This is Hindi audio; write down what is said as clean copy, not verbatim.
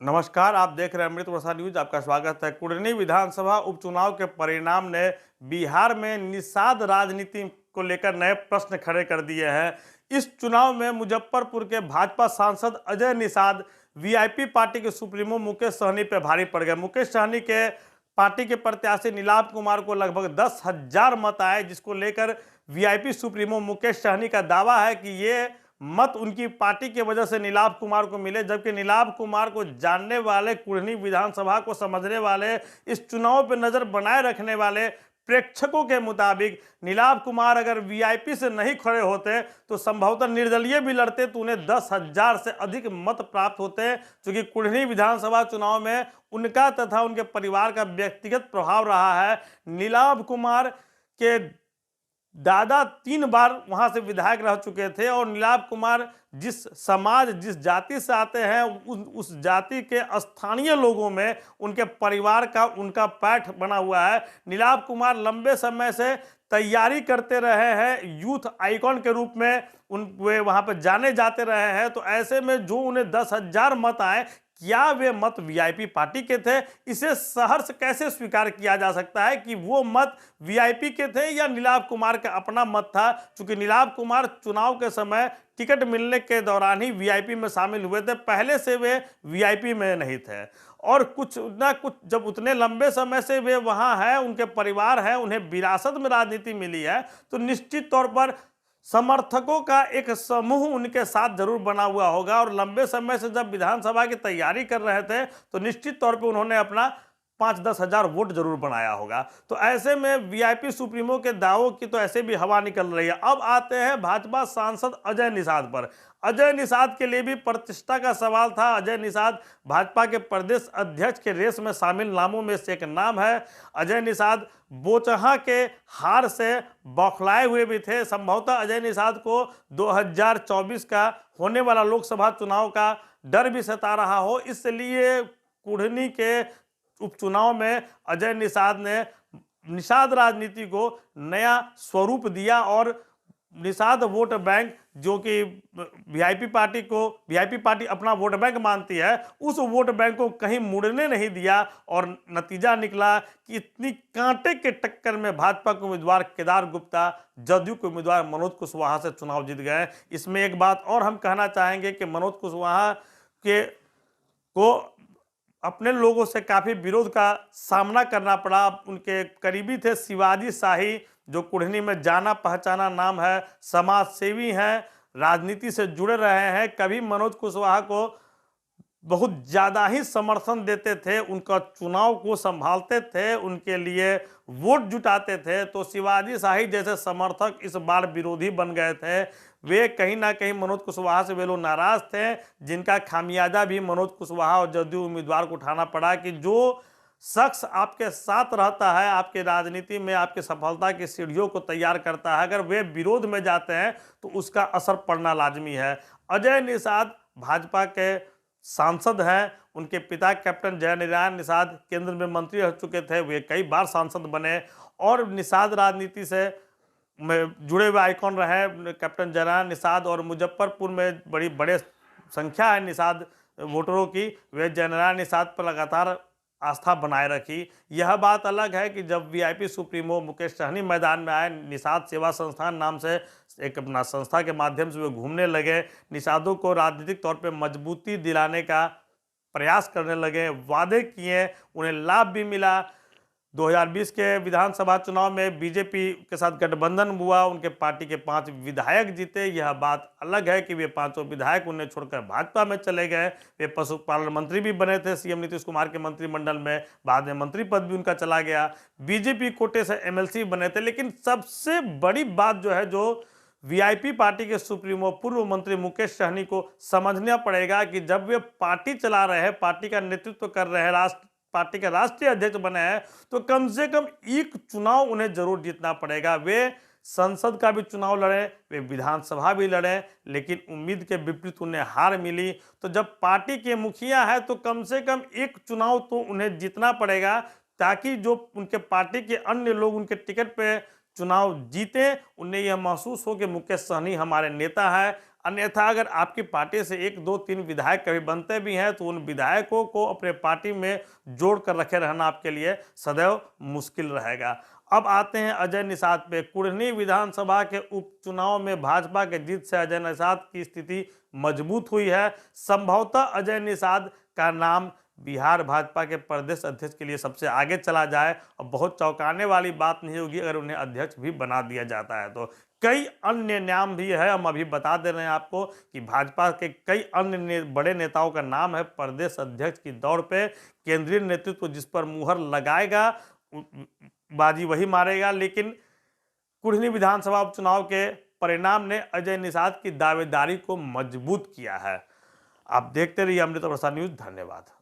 नमस्कार, आप देख रहे हैं अमृत वर्षा न्यूज। आपका स्वागत है। कुढ़नी विधानसभा उपचुनाव के परिणाम ने बिहार में निषाद राजनीति को लेकर नए प्रश्न खड़े कर दिए हैं। इस चुनाव में मुजफ्फरपुर के भाजपा सांसद अजय निषाद वीआईपी पार्टी के सुप्रीमो मुकेश सहनी पर भारी पड़ गए। मुकेश सहनी के पार्टी के प्रत्याशी नीलाभ कुमार को लगभग 10,000 मत आए, जिसको लेकर वीआईपी सुप्रीमो मुकेश सहनी का दावा है कि ये मत उनकी पार्टी की वजह से नीलाभ कुमार को मिले। जबकि नीलाभ कुमार को जानने वाले, कुढ़नी विधानसभा को समझने वाले, इस चुनाव पर नजर बनाए रखने वाले प्रेक्षकों के मुताबिक नीलाभ कुमार अगर वीआईपी से नहीं खड़े होते तो संभवतः निर्दलीय भी लड़ते तो उन्हें 10,000 से अधिक मत प्राप्त होते। क्योंकि कुढ़नी विधानसभा चुनाव में उनका तथा उनके परिवार का व्यक्तिगत प्रभाव रहा है। नीलाभ कुमार के दादा 3 बार वहां से विधायक रह चुके थे और नीलाभ कुमार जिस समाज, जिस जाति से आते हैं उस जाति के स्थानीय लोगों में उनके परिवार का, उनका पैठ बना हुआ है। नीलाभ कुमार लंबे समय से तैयारी करते रहे हैं, यूथ आइकॉन के रूप में वे वहां पर जाने जाते रहे हैं। तो ऐसे में जो उन्हें 10,000 मत आए, क्या वे मत वीआईपी पार्टी के थे? इसे सहर्ष कैसे स्वीकार किया जा सकता है कि वो मत वीआईपी के थे या नीलाभ कुमार का अपना मत था? क्योंकि नीलाभ कुमार चुनाव के समय टिकट मिलने के दौरान ही वीआईपी में शामिल हुए थे, पहले से वे वीआईपी में नहीं थे। और कुछ ना कुछ जब उतने लंबे समय से वे वहां हैं, उनके परिवार है, उन्हें विरासत में राजनीति मिली है, तो निश्चित तौर पर समर्थकों का एक समूह उनके साथ जरूर बना हुआ होगा। और लंबे समय से जब विधानसभा की तैयारी कर रहे थे तो निश्चित तौर पे उन्होंने अपना 5-10 हजार वोट जरूर बनाया होगा। तो ऐसे में वीआईपी सुप्रीमो के दावों की तो ऐसे भी हवा निकल रही है। अब आते हैं भाजपा सांसद अजय निषाद पर। अजय निषाद के लिए भी प्रतिष्ठा का सवाल था। अजय निषाद भाजपा के प्रदेश अध्यक्ष के रेस में शामिल नामों में से एक नाम है। अजय निषाद बोचहा के हार से बौखलाए हुए भी थे। संभवतः अजय निषाद को 2024 का होने वाला लोकसभा चुनाव का डर भी सता रहा हो, इसलिए कुढ़नी के उपचुनाव में अजय निषाद ने निषाद राजनीति को नया स्वरूप दिया और निषाद वोट बैंक, जो कि वीआईपी पार्टी अपना वोट बैंक मानती है, उस वोट बैंक को कहीं मुड़ने नहीं दिया। और नतीजा निकला कि इतनी कांटे के टक्कर में भाजपा के उम्मीदवार केदार गुप्ता जदयू के उम्मीदवार मनोज कुशवाहा से चुनाव जीत गए। इसमें एक बात और हम कहना चाहेंगे कि मनोज कुशवाहा को अपने लोगों से काफ़ी विरोध का सामना करना पड़ा। उनके करीबी थे शिवाजी शाही, जो कुढ़नी में जाना पहचाना नाम है, समाज सेवी हैं, राजनीति से जुड़े रहे हैं, कभी मनोज कुशवाहा को बहुत ज़्यादा ही समर्थन देते थे, उनका चुनाव को संभालते थे, उनके लिए वोट जुटाते थे। तो शिवाजी शाही जैसे समर्थक इस बार विरोधी बन गए थे। वे कहीं ना कहीं मनोज कुशवाहा से वे लोग नाराज थे, जिनका खामियाजा भी मनोज कुशवाहा और जदयू उम्मीदवार को उठाना पड़ा कि जो शख्स आपके साथ रहता है, आपके राजनीति में आपकी सफलता की सीढ़ियों को तैयार करता है, अगर वे विरोध में जाते हैं तो उसका असर पड़ना लाजमी है। अजय निषाद भाजपा के सांसद हैं। उनके पिता कैप्टन जयनारायण निषाद केंद्र में मंत्री रह चुके थे, वे कई बार सांसद बने और निषाद राजनीति से में जुड़े हुए आइकॉन रहे कैप्टन जयनारायण निषाद। और मुजफ्फरपुर में बड़े संख्या है निषाद वोटरों की, वे जयनारायण निषाद पर लगातार आस्था बनाए रखी। यह बात अलग है कि जब वीआईपी सुप्रीमो मुकेश सहनी मैदान में आए, निषाद सेवा संस्थान नाम से एक अपना संस्था के माध्यम से वे घूमने लगे, निषादों को राजनीतिक तौर पे मजबूती दिलाने का प्रयास करने लगे, वादे किए, उन्हें लाभ भी मिला। 2020 के विधानसभा चुनाव में बीजेपी के साथ गठबंधन हुआ, उनके पार्टी के 5 विधायक जीते। यह बात अलग है कि वे 5 विधायक उन्हें छोड़कर भाजपा में चले गए। वे पशुपालन मंत्री भी बने थे सीएम नीतीश कुमार के मंत्रिमंडल में, बाद में मंत्री पद भी उनका चला गया। बीजेपी कोटे से एमएलसी बने थे। लेकिन सबसे बड़ी बात जो है, जो वीआईपी पार्टी के सुप्रीमो पूर्व मंत्री मुकेश सहनी को समझना पड़ेगा कि जब वे पार्टी चला रहे हैं, पार्टी का नेतृत्व कर रहे हैं, पार्टी के राष्ट्रीय अध्यक्ष बने हैं, तो कम से कम एक चुनाव उन्हें जरूर जीतना पड़ेगा। वे संसद का भी चुनाव लड़े, वे विधानसभा भी लड़े, लेकिन उम्मीद के विपरीत उन्हें हार मिली। तो जब पार्टी के मुखिया है तो कम से कम एक चुनाव तो उन्हें जीतना पड़ेगा, ताकि जो उनके पार्टी के अन्य लोग उनके टिकट पे चुनाव जीते, उन्हें यह महसूस हो कि मुकेश सहनी हमारे नेता है, अन्यथा अगर आपकी पार्टी से 1, 2, 3 विधायक कभी बनते भी हैं तो उन विधायकों को अपने पार्टी में जोड़ कर रखे रहना आपके लिए सदैव मुश्किल रहेगा। अब आते हैं अजय निषाद पे। कुढ़नी विधानसभा के उपचुनाव में भाजपा के जीत से अजय निषाद की स्थिति मजबूत हुई है। संभवतः अजय निषाद का नाम बिहार भाजपा के प्रदेश अध्यक्ष के लिए सबसे आगे चला जाए और बहुत चौंकाने वाली बात नहीं होगी अगर उन्हें अध्यक्ष भी बना दिया जाता है तो। कई अन्य नाम भी है, हम अभी बता दे रहे हैं आपको कि भाजपा के कई अन्य बड़े नेताओं का नाम है प्रदेश अध्यक्ष की दौड़ पे। केंद्रीय नेतृत्व जिस पर मुहर लगाएगा बाजी वही मारेगा। लेकिन कुढ़नी विधानसभा उपचुनाव के परिणाम ने अजय निषाद की दावेदारी को मजबूत किया है। आप देखते रहिए अमृता वर्षा न्यूज। धन्यवाद।